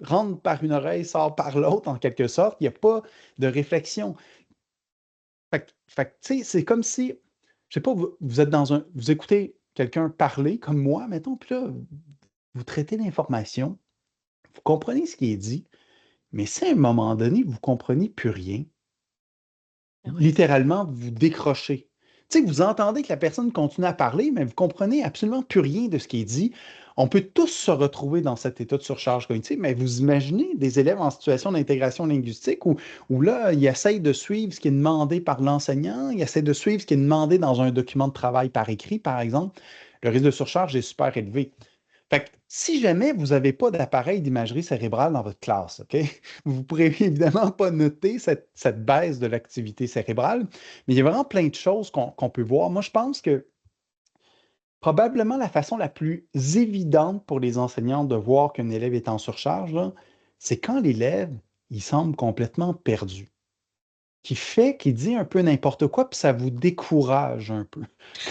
S3: rentre par une oreille, sort par l'autre, en quelque sorte. Il n'y a pas de réflexion. Tu sais, c'est comme si, je sais pas, vous êtes vous écoutez quelqu'un parler comme moi, mettons, puis là, vous traitez l'information, vous comprenez ce qui est dit, mais si à un moment donné, vous ne comprenez plus rien,
S2: Ah oui.
S3: littéralement, vous décrochez. Tu sais, vous entendez que la personne continue à parler, mais vous comprenez absolument plus rien de ce qui est dit. On peut tous se retrouver dans cet état de surcharge cognitive, mais vous imaginez des élèves en situation d'intégration linguistique où là, ils essayent de suivre ce qui est demandé par l'enseignant, ils essayent de suivre ce qui est demandé dans un document de travail par écrit, par exemple. Le risque de surcharge est super élevé. Fait que si jamais vous n'avez pas d'appareil d'imagerie cérébrale dans votre classe, OK? Vous ne pourrez évidemment pas noter cette baisse de l'activité cérébrale, mais il y a vraiment plein de choses qu'on peut voir. Moi, je pense que probablement la façon la plus évidente pour les enseignants de voir qu'un élève est en surcharge, là, c'est quand l'élève, il semble complètement perdu, qu'il dit un peu n'importe quoi, puis ça vous décourage un peu.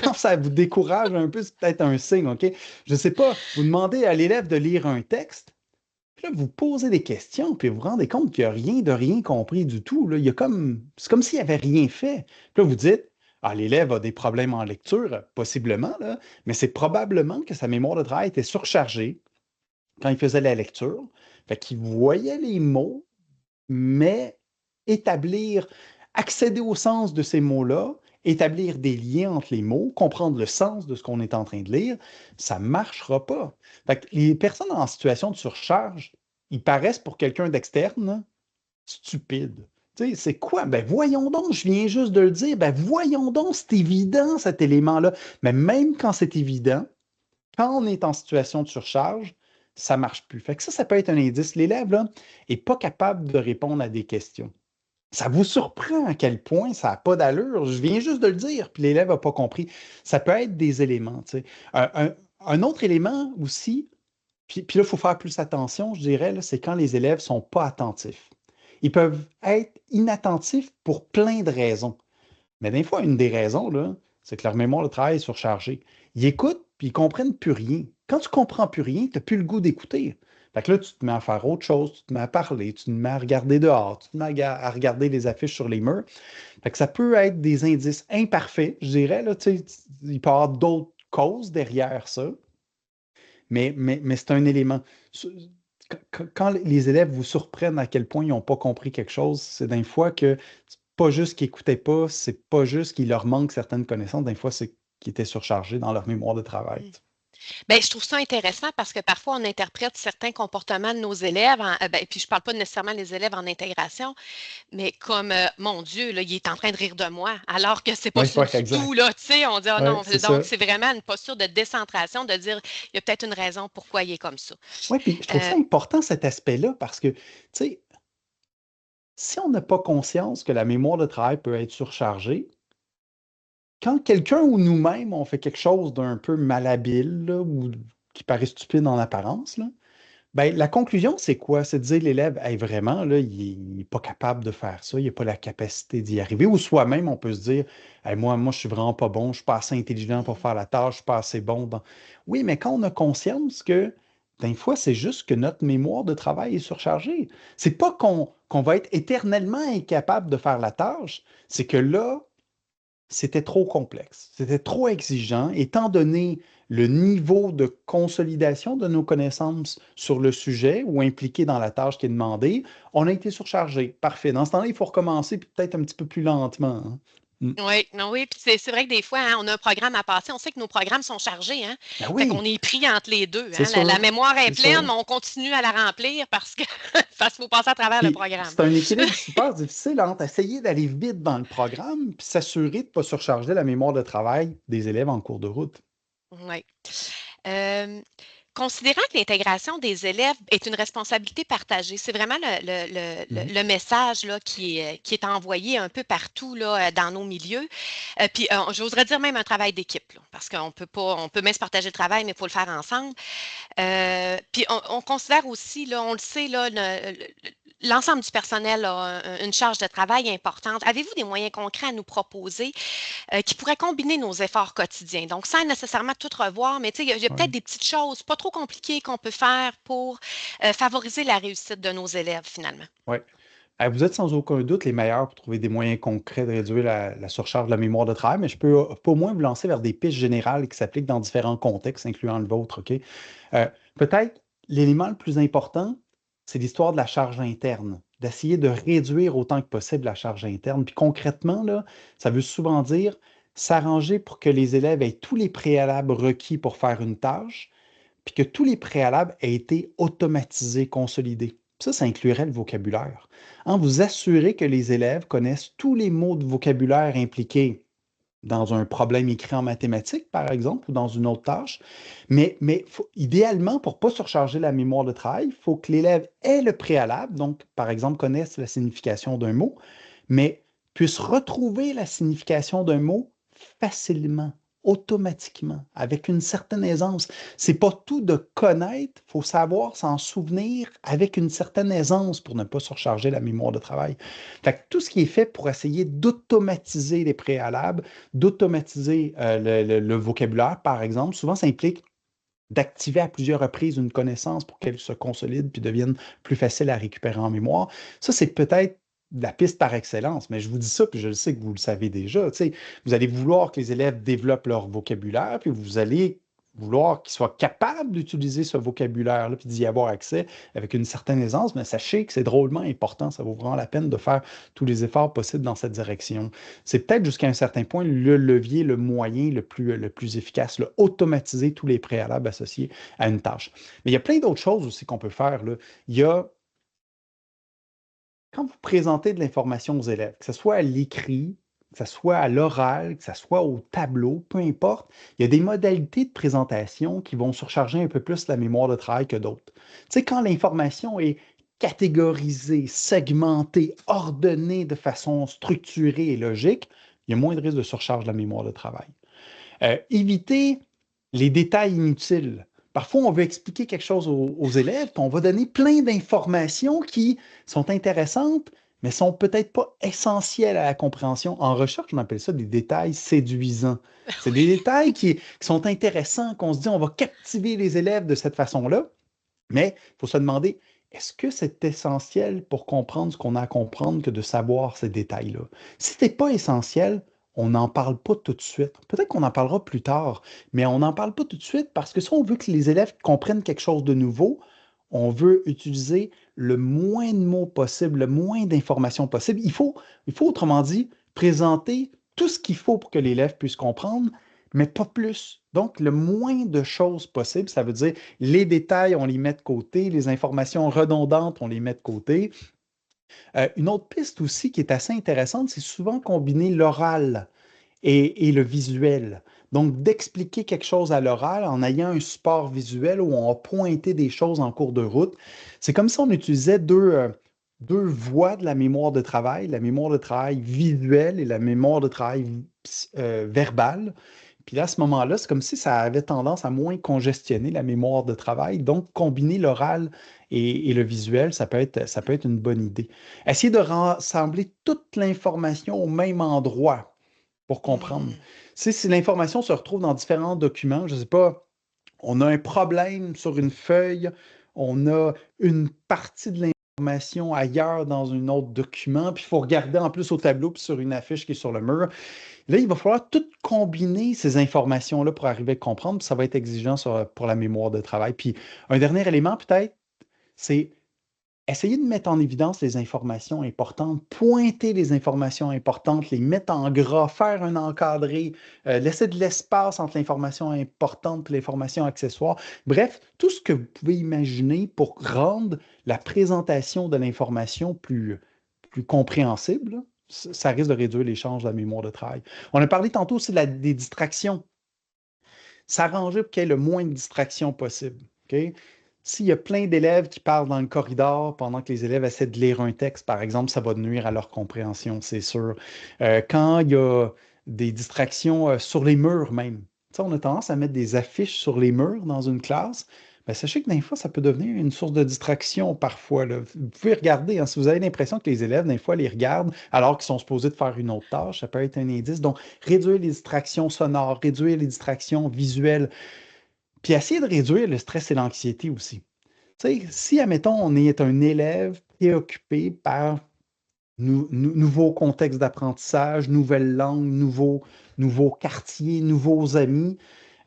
S3: Quand ça vous décourage un peu, c'est peut-être un signe, OK? Je ne sais pas, vous demandez à l'élève de lire un texte, puis là, vous posez des questions, puis vous vous rendez compte qu'il n'y a rien de rien compris du tout. Là. C'est comme s'il n'avait rien fait. Puis là, vous dites, ah, l'élève a des problèmes en lecture, possiblement, là, mais c'est probablement que sa mémoire de travail était surchargée quand il faisait la lecture. Fait qu'il voyait les mots, mais établir, accéder au sens de ces mots-là, établir des liens entre les mots, comprendre le sens de ce qu'on est en train de lire, ça ne marchera pas. Fait que les personnes en situation de surcharge, ils paraissent pour quelqu'un d'externe, là, stupides. Tu sais, c'est quoi? Ben voyons donc, je viens juste de le dire. Ben voyons donc, c'est évident cet élément-là. Mais même quand c'est évident, quand on est en situation de surcharge, ça ne marche plus. Fait que ça peut être un indice. L'élève, là, n'est pas capable de répondre à des questions. Ça vous surprend à quel point ça n'a pas d'allure. Je viens juste de le dire, puis l'élève n'a pas compris. Ça peut être des éléments. Tu sais. Un autre élément aussi, puis là, il faut faire plus attention, je dirais, là, c'est quand les élèves ne sont pas attentifs. Ils peuvent être inattentifs pour plein de raisons. Mais des fois, une des raisons, là, c'est que leur mémoire de travail est surchargée. Ils écoutent, puis ils ne comprennent plus rien. Quand tu ne comprends plus rien, tu n'as plus le goût d'écouter. Fait que là, tu te mets à faire autre chose, tu te mets à parler, tu te mets à regarder dehors, tu te mets à regarder les affiches sur les murs. Fait que ça peut être des indices imparfaits, je dirais. Là, tu sais, il peut y avoir d'autres causes derrière ça, mais c'est un élément. Quand les élèves vous surprennent à quel point ils n'ont pas compris quelque chose, c'est d'une fois que c'est pas juste qu'ils n'écoutaient pas, c'est pas juste qu'il leur manque certaines connaissances, des fois c'est qu'ils étaient surchargés dans leur mémoire de travail.
S2: Bien, je trouve ça intéressant parce que parfois, on interprète certains comportements de nos élèves, ben, puis je ne parle pas nécessairement des élèves en intégration, mais comme, mon Dieu, là, il est en train de rire de moi, alors que c'est pas
S3: Oui,
S2: ça
S3: ouais,
S2: du tout,
S3: exact.
S2: là, tu sais, on dit, ah
S3: Oui,
S2: non,
S3: c'est
S2: donc
S3: ça.
S2: c'est vraiment une posture de décentration, de dire, il y a peut-être une raison pourquoi il est comme ça.
S3: Oui, puis je trouve
S2: Euh,
S3: ça important cet aspect-là parce que, tu sais, si on n'a pas conscience que la mémoire de travail peut être surchargée, quand quelqu'un ou nous-mêmes, on fait quelque chose d'un peu malhabile là, ou qui paraît stupide en apparence, là, ben, la conclusion, c'est quoi? C'est de dire l'élève, hey, vraiment, là, il n'est pas capable de faire ça, il n'a pas la capacité d'y arriver. Ou soi-même, on peut se dire, hey, moi, je suis vraiment pas bon, je ne suis pas assez intelligent pour
S2: mm,
S3: faire la tâche, je ne suis pas assez bon dans. Oui, mais quand on a conscience que, des fois, c'est juste que notre mémoire de travail est surchargée. C'est pas qu'on va être éternellement incapable de faire la tâche, c'est que là, c'était trop complexe, c'était trop exigeant, étant donné le niveau de consolidation de nos connaissances sur le sujet ou impliqué dans la tâche qui est demandée, on a été surchargé. Parfait. Dans ce temps-là, il faut recommencer puis peut-être un petit peu plus lentement. Hein. Mm.
S2: oui, non, oui, puis c'est vrai que des fois, hein, on a un programme à passer, on sait que nos programmes sont chargés, hein,
S3: Ben
S2: fait qu'on
S3: oui,
S2: est pris entre les deux,
S3: c'est
S2: hein, la
S3: sûr,
S2: mémoire est
S3: c'est
S2: pleine,
S3: sûr.
S2: mais on continue à la remplir parce que parce qu'il faut passer à travers le
S3: Puis
S2: programme.
S3: c'est un équilibre super difficile entre essayer d'aller vite dans le programme puis s'assurer de ne pas surcharger la mémoire de travail des élèves en cours de route.
S2: Oui. Euh, Considérant que l'intégration des élèves est une responsabilité partagée, c'est vraiment
S3: Mhm.
S2: le message là, qui est envoyé un peu partout là, dans nos milieux. Puis, j'oserais dire même un travail d'équipe, là, parce qu'on peut pas, on peut même se partager le travail, mais il faut le faire ensemble. Puis on considère aussi, là, on le sait, là, l'ensemble du personnel a une charge de travail importante. Avez-vous des moyens concrets à nous proposer qui pourraient combiner nos efforts quotidiens? Donc, sans nécessairement tout revoir, mais tu sais, il y a peut-être
S3: Ouais.
S2: des petites choses pas trop compliquées qu'on peut faire pour favoriser la réussite de nos élèves, finalement.
S3: Ouais. Vous êtes sans aucun doute les meilleurs pour trouver des moyens concrets de réduire la surcharge de la mémoire de travail, mais je peux au moins vous lancer vers des pistes générales qui s'appliquent dans différents contextes, incluant le vôtre, OK? Peut-être l'élément le plus important, c'est l'histoire de la charge interne, d'essayer de réduire autant que possible la charge interne. Puis concrètement, là, ça veut souvent dire s'arranger pour que les élèves aient tous les préalables requis pour faire une tâche, puis que tous les préalables aient été automatisés, consolidés. Ça inclurait le vocabulaire. Hein, vous assurez que les élèves connaissent tous les mots de vocabulaire impliqués dans un problème écrit en mathématiques, par exemple, ou dans une autre tâche. Mais idéalement, pour ne pas surcharger la mémoire de travail, il faut que l'élève ait le préalable, donc, par exemple, connaisse la signification d'un mot, mais puisse retrouver la signification d'un mot facilement, automatiquement, avec une certaine aisance. C'est pas tout de connaître, il faut savoir s'en souvenir avec une certaine aisance pour ne pas surcharger la mémoire de travail. Fait que tout ce qui est fait pour essayer d'automatiser les préalables, d'automatiser le vocabulaire, par exemple, souvent ça implique d'activer à plusieurs reprises une connaissance pour qu'elle se consolide puis devienne plus facile à récupérer en mémoire. Ça, c'est peut-être la piste par excellence, mais je vous dis ça, puis je le sais que vous le savez déjà. Tu sais, vous allez vouloir que les élèves développent leur vocabulaire, puis vous allez vouloir qu'ils soient capables d'utiliser ce vocabulaire-là puis d'y avoir accès avec une certaine aisance, mais sachez que c'est drôlement important. Ça vaut vraiment la peine de faire tous les efforts possibles dans cette direction. C'est peut-être jusqu'à un certain point le levier, le moyen le plus efficace, là, automatiser tous les préalables associés à une tâche. Mais il y a plein d'autres choses aussi qu'on peut faire, là. Il y a, quand vous présentez de l'information aux élèves, que ce soit à l'écrit, que ce soit à l'oral, que ce soit au tableau, peu importe, il y a des modalités de présentation qui vont surcharger un peu plus la mémoire de travail que d'autres. Tu sais, quand l'information est catégorisée, segmentée, ordonnée de façon structurée et logique, il y a moins de risque de surcharge de la mémoire de travail. Éviter les détails inutiles. Parfois, on veut expliquer quelque chose aux élèves, puis on va donner plein d'informations qui sont intéressantes, mais sont peut-être pas essentielles à la compréhension. En recherche, on appelle ça des détails séduisants. C'est des détails qui sont intéressants, qu'on se dit, on va captiver les élèves de cette façon-là, mais il faut se demander, est-ce que c'est essentiel pour comprendre ce qu'on a à comprendre que de savoir ces détails-là? Si ce n'est pas essentiel, on n'en parle pas tout de suite. Peut-être qu'on en parlera plus tard, mais on n'en parle pas tout de suite parce que si on veut que les élèves comprennent quelque chose de nouveau, on veut utiliser le moins de mots possible, le moins d'informations possible. Il faut, autrement dit, présenter tout ce qu'il faut pour que l'élève puisse comprendre, mais pas plus. Donc, le moins de choses possible, ça veut dire les détails, on les met de côté, les informations redondantes, on les met de côté. Une autre piste aussi qui est assez intéressante, c'est souvent combiner l'oral et le visuel. Donc, d'expliquer quelque chose à l'oral en ayant un support visuel où on a pointé des choses en cours de route. C'est comme si on utilisait deux voies de la mémoire de travail visuelle et la mémoire de travail verbale. Puis là, à ce moment-là, c'est comme si ça avait tendance à moins congestionner la mémoire de travail. Donc, combiner l'oral et le visuel, ça peut être une bonne idée. Essayer de rassembler toute l'information au même endroit pour comprendre.
S2: Mhm.
S3: Si l'information se retrouve dans différents documents, je ne sais pas, on a un problème sur une feuille, on a une partie de l'information ailleurs dans un autre document, puis il faut regarder en plus au tableau puis sur une affiche qui est sur le mur. Là, il va falloir tout combiner ces informations-là pour arriver à comprendre, puis ça va être exigeant pour la mémoire de travail. Puis un dernier élément, peut-être, c'est essayer de mettre en évidence les informations importantes, pointer les informations importantes, les mettre en gras, faire un encadré, laisser de l'espace entre l'information importante et l'information accessoire. Bref, tout ce que vous pouvez imaginer pour rendre la présentation de l'information plus compréhensible, là. Ça risque de réduire l'échange de la mémoire de travail. On a parlé tantôt aussi des distractions. S'arranger pour qu'il y ait le moins de distractions possible. OK? S'il y a plein d'élèves qui parlent dans le corridor pendant que les élèves essaient de lire un texte, par exemple, ça va nuire à leur compréhension, c'est sûr. Quand il y a des distractions sur les murs même, tu sais, on a tendance à mettre des affiches sur les murs dans une classe. Ben, sachez que des fois, ça peut devenir une source de distraction parfois, là. Vous pouvez regarder, hein, si vous avez l'impression que les élèves, des fois, les regardent alors qu'ils sont supposés de faire une autre tâche, ça peut être un indice. Donc, réduire les distractions sonores, réduire les distractions visuelles, puis essayer de réduire le stress et l'anxiété aussi. Tu sais, si, admettons, on est un élève préoccupé par nouveaux contextes d'apprentissage, nouvelles langues, nouveaux quartiers, nouveaux amis,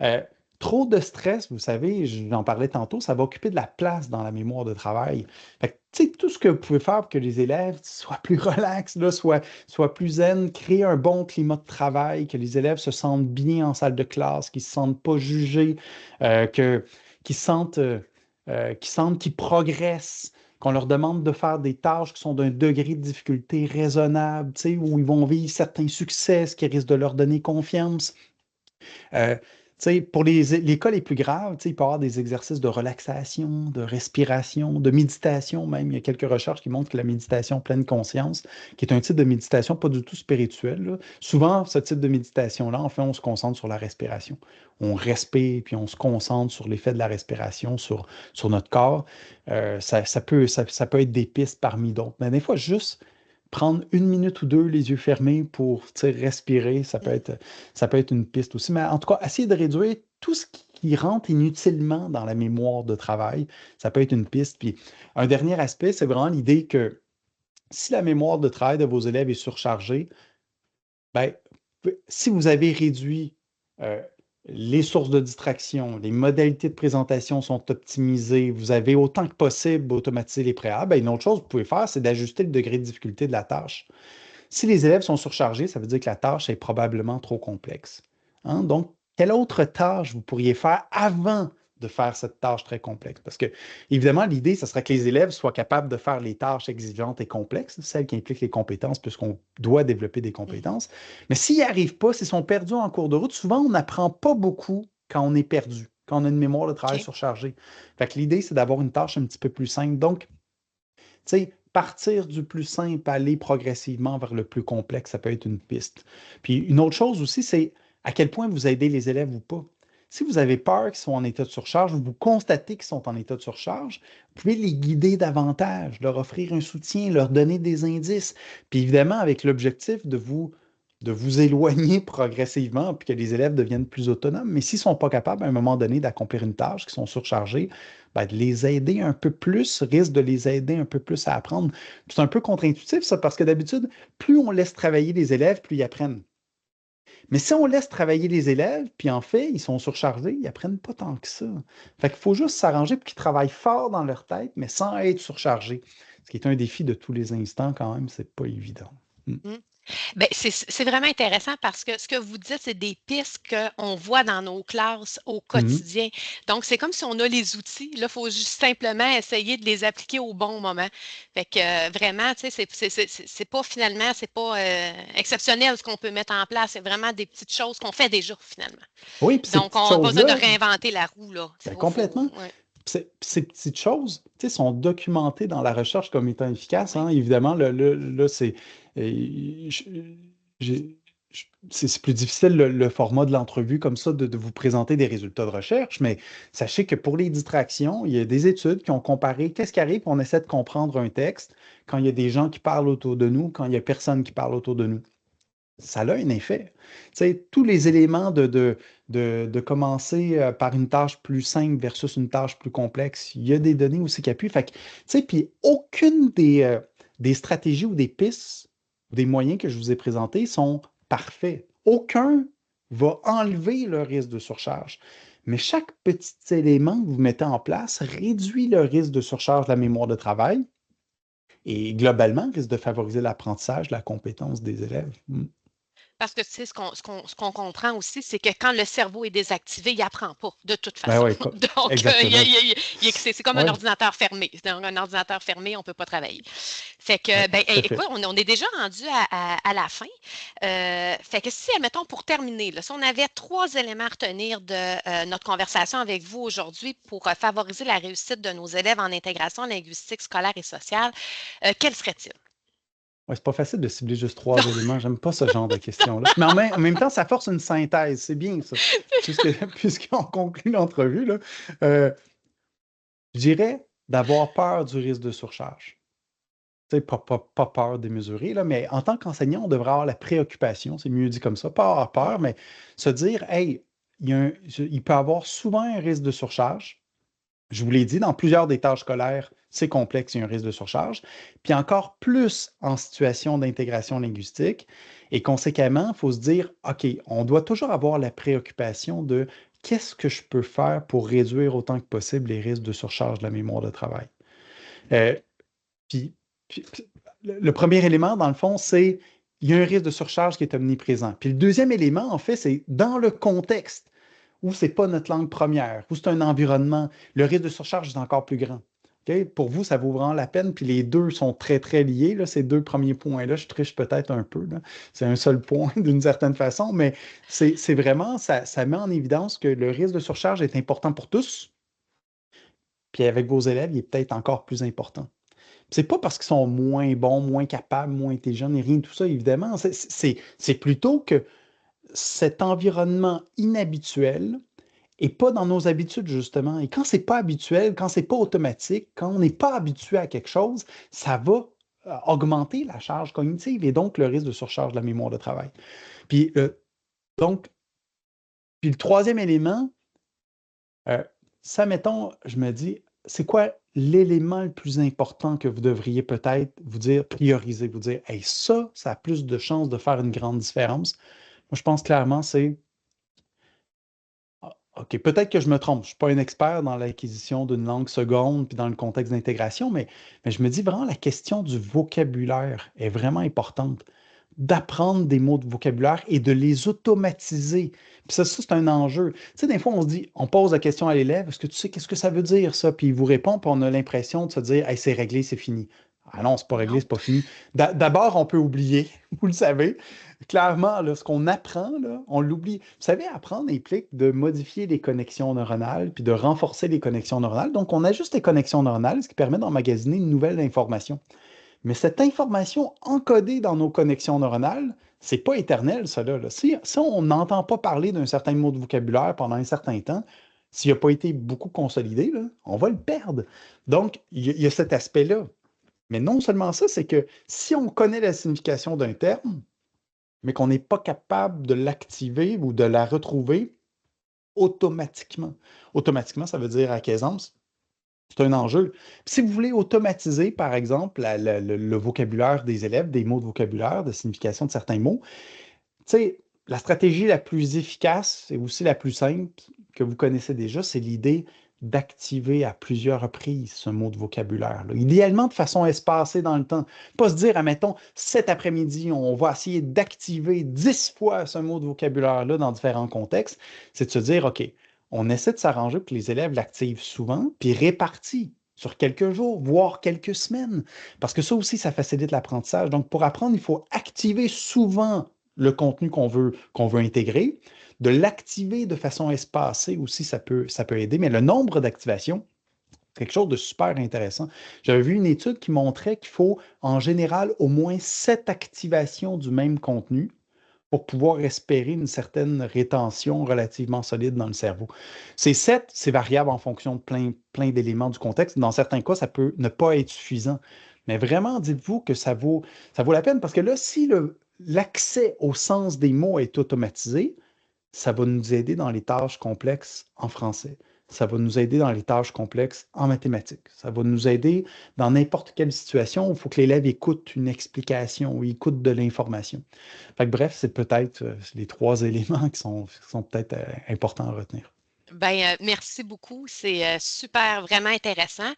S3: euh, trop de stress, vous savez, j'en parlais tantôt, ça va occuper de la place dans la mémoire de travail. Fait que, tu sais, tout ce que vous pouvez faire pour que les élèves soient plus relax, là, soient plus zen, créer un bon climat de travail, que les élèves se sentent bien en salle de classe, qu'ils ne se sentent pas jugés, qu'ils sentent qu'ils progressent, qu'on leur demande de faire des tâches qui sont d'un degré de difficulté raisonnable, tu sais, où ils vont vivre certains succès, ce qui risque de leur donner confiance. Tu sais, pour les cas les plus graves, tu sais, il peut y avoir des exercices de relaxation, de respiration, de méditation même. Il y a quelques recherches qui montrent que la méditation pleine conscience, qui est un type de méditation pas du tout spirituel, là. Souvent, ce type de méditation-là, en fait, on se concentre sur la respiration. On respire, puis on se concentre sur l'effet de la respiration sur notre corps. Ça peut être des pistes parmi d'autres. Mais des fois, juste prendre une minute ou deux les yeux fermés pour, tu sais, respirer, ça peut être une piste aussi. Mais en tout cas, essayer de réduire tout ce qui rentre inutilement dans la mémoire de travail, ça peut être une piste. Puis un dernier aspect, c'est vraiment l'idée que si la mémoire de travail de vos élèves est surchargée, ben, si vous avez réduit euh, les sources de distraction, les modalités de présentation sont optimisées, vous avez autant que possible automatisé les préalables, une autre chose que vous pouvez faire, c'est d'ajuster le degré de difficulté de la tâche. Si les élèves sont surchargés, ça veut dire que la tâche est probablement trop complexe. Hein? Donc, quelle autre tâche vous pourriez faire avant de faire cette tâche très complexe? Parce que, évidemment, l'idée, ce serait que les élèves soient capables de faire les tâches exigeantes et complexes, celles qui impliquent les compétences, puisqu'on doit développer des compétences. Mais s'ils n'y arrivent pas, s'ils sont perdus en cours de route, souvent, on n'apprend pas beaucoup quand on est perdu, quand on a une mémoire de travail
S2: OK.
S3: surchargée. Fait que l'idée, c'est d'avoir une tâche un petit peu plus simple. Donc, tu sais, partir du plus simple, aller progressivement vers le plus complexe, ça peut être une piste. Puis une autre chose aussi, c'est à quel point vous aidez les élèves ou pas. Si vous avez peur qu'ils soient en état de surcharge ou vous constatez qu'ils sont en état de surcharge, vous pouvez les guider davantage, leur offrir un soutien, leur donner des indices. Puis évidemment, avec l'objectif de vous éloigner progressivement puis que les élèves deviennent plus autonomes. Mais s'ils ne sont pas capables, à un moment donné, d'accomplir une tâche, qu'ils sont surchargés, ben, de les aider un peu plus risque de les aider un peu plus à apprendre. C'est un peu contre-intuitif, ça, parce que d'habitude, plus on laisse travailler les élèves, plus ils apprennent. Mais si on laisse travailler les élèves, puis en fait, ils sont surchargés, ils n'apprennent pas tant que ça. Fait qu'il faut juste s'arranger pour qu'ils travaillent fort dans leur tête, mais sans être surchargés. Ce qui est un défi de tous les instants, quand même, c'est pas évident.
S2: Mmh. Bien, c'est vraiment intéressant parce que ce que vous dites, c'est des pistes qu'on voit dans nos classes au
S3: Mhm.
S2: quotidien. Donc, c'est comme si on a les outils. Là, il faut juste simplement essayer de les appliquer au bon moment. Fait que vraiment, tu sais, c'est pas finalement, c'est pas exceptionnel ce qu'on peut mettre en place. C'est vraiment des petites choses qu'on fait déjà finalement.
S3: Oui, puis ces
S2: Donc,
S3: petites
S2: on n'a pas besoin de
S3: choses-là,
S2: réinventer la roue, là.
S3: ben, complètement.
S2: Ouais.
S3: Ces petites choses, tu sais, sont documentées dans la recherche comme étant efficaces.
S2: Oui.
S3: Hein. Évidemment, là, je- j'ai- c'est plus difficile le format de l'entrevue comme ça de vous présenter des résultats de recherche, mais sachez que pour les distractions, il y a des études qui ont comparé qu'est-ce qui arrive quand on essaie de comprendre un texte, quand il y a des gens qui parlent autour de nous, quand il n'y a personne qui parle autour de nous. Ça a un effet. Tu sais, tous les éléments de commencer par une tâche plus simple versus une tâche plus complexe, il y a des données aussi qui appuient. Fait que, tu sais, puis aucune des stratégies ou des pistes ou des moyens que je vous ai présentés sont parfaits. Aucun va enlever le risque de surcharge. Mais chaque petit élément que vous mettez en place réduit le risque de surcharge de la mémoire de travail et globalement risque de favoriser l'apprentissage, la compétence des élèves.
S2: Parce que, tu sais, ce qu'on comprend aussi, c'est que quand le cerveau est désactivé, il n'apprend pas, de toute
S3: Ben
S2: façon.
S3: oui,
S2: Donc,
S3: exactement.
S2: c'est comme un
S3: Oui,
S2: ordinateur fermé. Donc, un ordinateur fermé, on ne peut pas travailler. Fait
S3: oui,
S2: que, ben,
S3: tout à
S2: écoute,
S3: fait.
S2: on est déjà rendu à la fin. Fait que si, admettons, pour terminer, là, si on avait 3 éléments à retenir de notre conversation avec vous aujourd'hui pour favoriser la réussite de nos élèves en intégration linguistique, scolaire et sociale, quels seraient-ils?
S3: Ouais, c'est pas facile de cibler juste
S2: Non,
S3: 3 éléments. J'aime pas ce genre de questions-là. Mais en même temps, ça force une synthèse. C'est bien ça. Puisqu'on conclut l'entrevue, là, euh, je dirais d'avoir peur du risque de surcharge. Tu sais, pas peur démesurée, là, mais en tant qu'enseignant, on devrait avoir la préoccupation, c'est mieux dit comme ça, pas avoir peur,
S2: Mhm.
S3: mais se dire, hey, il peut y avoir souvent un risque de surcharge. Je vous l'ai dit, dans plusieurs des tâches scolaires, c'est complexe, il y a un risque de surcharge. Puis encore plus en situation d'intégration linguistique. Et conséquemment, il faut se dire, OK, on doit toujours avoir la préoccupation de qu'est-ce que je peux faire pour réduire autant que possible les risques de surcharge de la mémoire de travail. Euh, puis, puis, le premier élément, dans le fond, c'est il y a un risque de surcharge qui est omniprésent. Puis le deuxième élément, en fait, c'est dans le contexte où ce n'est pas notre langue première, où c'est un environnement, le risque de surcharge est encore plus grand. OK? Pour vous, ça vaut vraiment la peine. Puis les deux sont très, très liés, là, ces deux premiers points-là. Je triche peut-être un peu, là. C'est un seul point d'une certaine façon, mais c'est vraiment, ça met en évidence que le risque de surcharge est important pour tous. Puis avec vos élèves, il est peut-être encore plus important. C'est pas parce qu'ils sont moins bons, moins capables, moins intelligents, ni rien de tout ça, évidemment. C'est plutôt que cet environnement inhabituel n'est pas dans nos habitudes, justement. Et quand c'est pas habituel, quand c'est pas automatique, quand on n'est pas habitué à quelque chose, ça va augmenter la charge cognitive et donc le risque de surcharge de la mémoire de travail. Puis, donc, puis le troisième élément, euh, ça, mettons, je me dis, c'est quoi l'élément le plus important que vous devriez peut-être vous dire, prioriser, vous dire, hey, ça a plus de chances de faire une grande différence. Moi, je pense clairement, c'est OK, peut-être que je me trompe. Je ne suis pas un expert dans l'acquisition d'une langue seconde puis dans le contexte d'intégration, mais je me dis vraiment la question du vocabulaire est vraiment importante. D'apprendre des mots de vocabulaire et de les automatiser. Puis ça, c'est un enjeu. Tu sais, des fois, on se dit, on pose la question à l'élève, est-ce que tu sais qu'est-ce que ça veut dire, ça? Puis il vous répond, puis on a l'impression de se dire, hey, c'est réglé, c'est fini. Ah non, c'est pas réglé,
S2: Non.
S3: c'est pas fini. D'abord, on peut oublier, vous le savez. Clairement, là, ce qu'on apprend, là, on l'oublie. Vous savez, apprendre implique de modifier les connexions neuronales puis de renforcer les connexions neuronales. Donc, on ajuste les connexions neuronales, ce qui permet d'emmagasiner une nouvelle information. Mais cette information encodée dans nos connexions neuronales, c'est pas éternel, ça là. Si on n'entend pas parler d'un certain mot de vocabulaire pendant un certain temps, s'il n'a pas été beaucoup consolidé, là, on va le perdre. Donc, il y a cet aspect-là. Mais non seulement ça, c'est que si on connaît la signification d'un terme, mais qu'on n'est pas capable de l'activer ou de la retrouver automatiquement. Automatiquement, ça veut dire à aisance. C'est un enjeu. Puis si vous voulez automatiser, par exemple, le vocabulaire des élèves, des mots de vocabulaire, de signification de certains mots, tu sais, la stratégie la plus efficace et aussi la plus simple que vous connaissez déjà, c'est l'idée d'activer à plusieurs reprises ce mot de vocabulaire, là. Idéalement de façon espacée dans le temps. Pas se dire, admettons, cet après-midi, on va essayer d'activer 10 fois ce mot de vocabulaire-là dans différents contextes. C'est de se dire, OK, on essaie de s'arranger pour que les élèves l'activent souvent, puis répartis sur quelques jours, voire quelques semaines. Parce que ça aussi, ça facilite l'apprentissage. Donc, pour apprendre, il faut activer souvent le contenu qu'on veut intégrer. De l'activer de façon espacée aussi, ça peut aider. Mais le nombre d'activations, c'est quelque chose de super intéressant. J'avais vu une étude qui montrait qu'il faut en général au moins 7 activations du même contenu pour pouvoir espérer une certaine rétention relativement solide dans le cerveau. Ces 7, c'est variable en fonction de plein d'éléments du contexte. Dans certains cas, ça peut ne pas être suffisant. Mais vraiment, dites-vous que ça vaut la peine parce que là, si l'accès au sens des mots est automatisé, ça va nous aider dans les tâches complexes en français. Ça va nous aider dans les tâches complexes en mathématiques. Ça va nous aider dans n'importe quelle situation où il faut que l'élève écoute une explication ou écoute de l'information. Fait que bref, c'est peut-être les 3 éléments qui sont peut-être importants à retenir.
S2: Ben, merci beaucoup. C'est super, vraiment intéressant.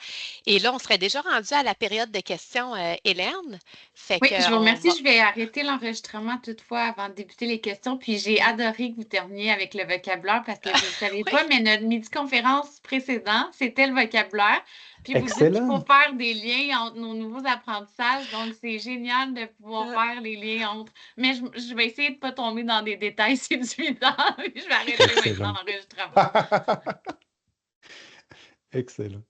S2: Et là, on serait déjà rendu à la période de questions, Hélène. Fait
S1: Oui, je vous
S2: qu'on
S1: remercie.
S2: va.
S1: Je vais arrêter l'enregistrement toutefois avant de débuter les questions. Puis j'ai adoré que vous terminiez avec le vocabulaire parce que vous ne le savez
S2: Oui,
S1: pas, mais notre midi-conférence précédent, c'était le vocabulaire. Puis vous dites qu'il faut
S3: Excellent!
S1: faire des liens entre nos nouveaux apprentissages. Donc, c'est génial de pouvoir
S2: euh,
S1: faire les liens entre. Mais je vais essayer de ne pas tomber dans des détails séduisants. Je vais arrêter maintenant
S3: Excellent!
S1: l'enregistrement.
S3: Excellent.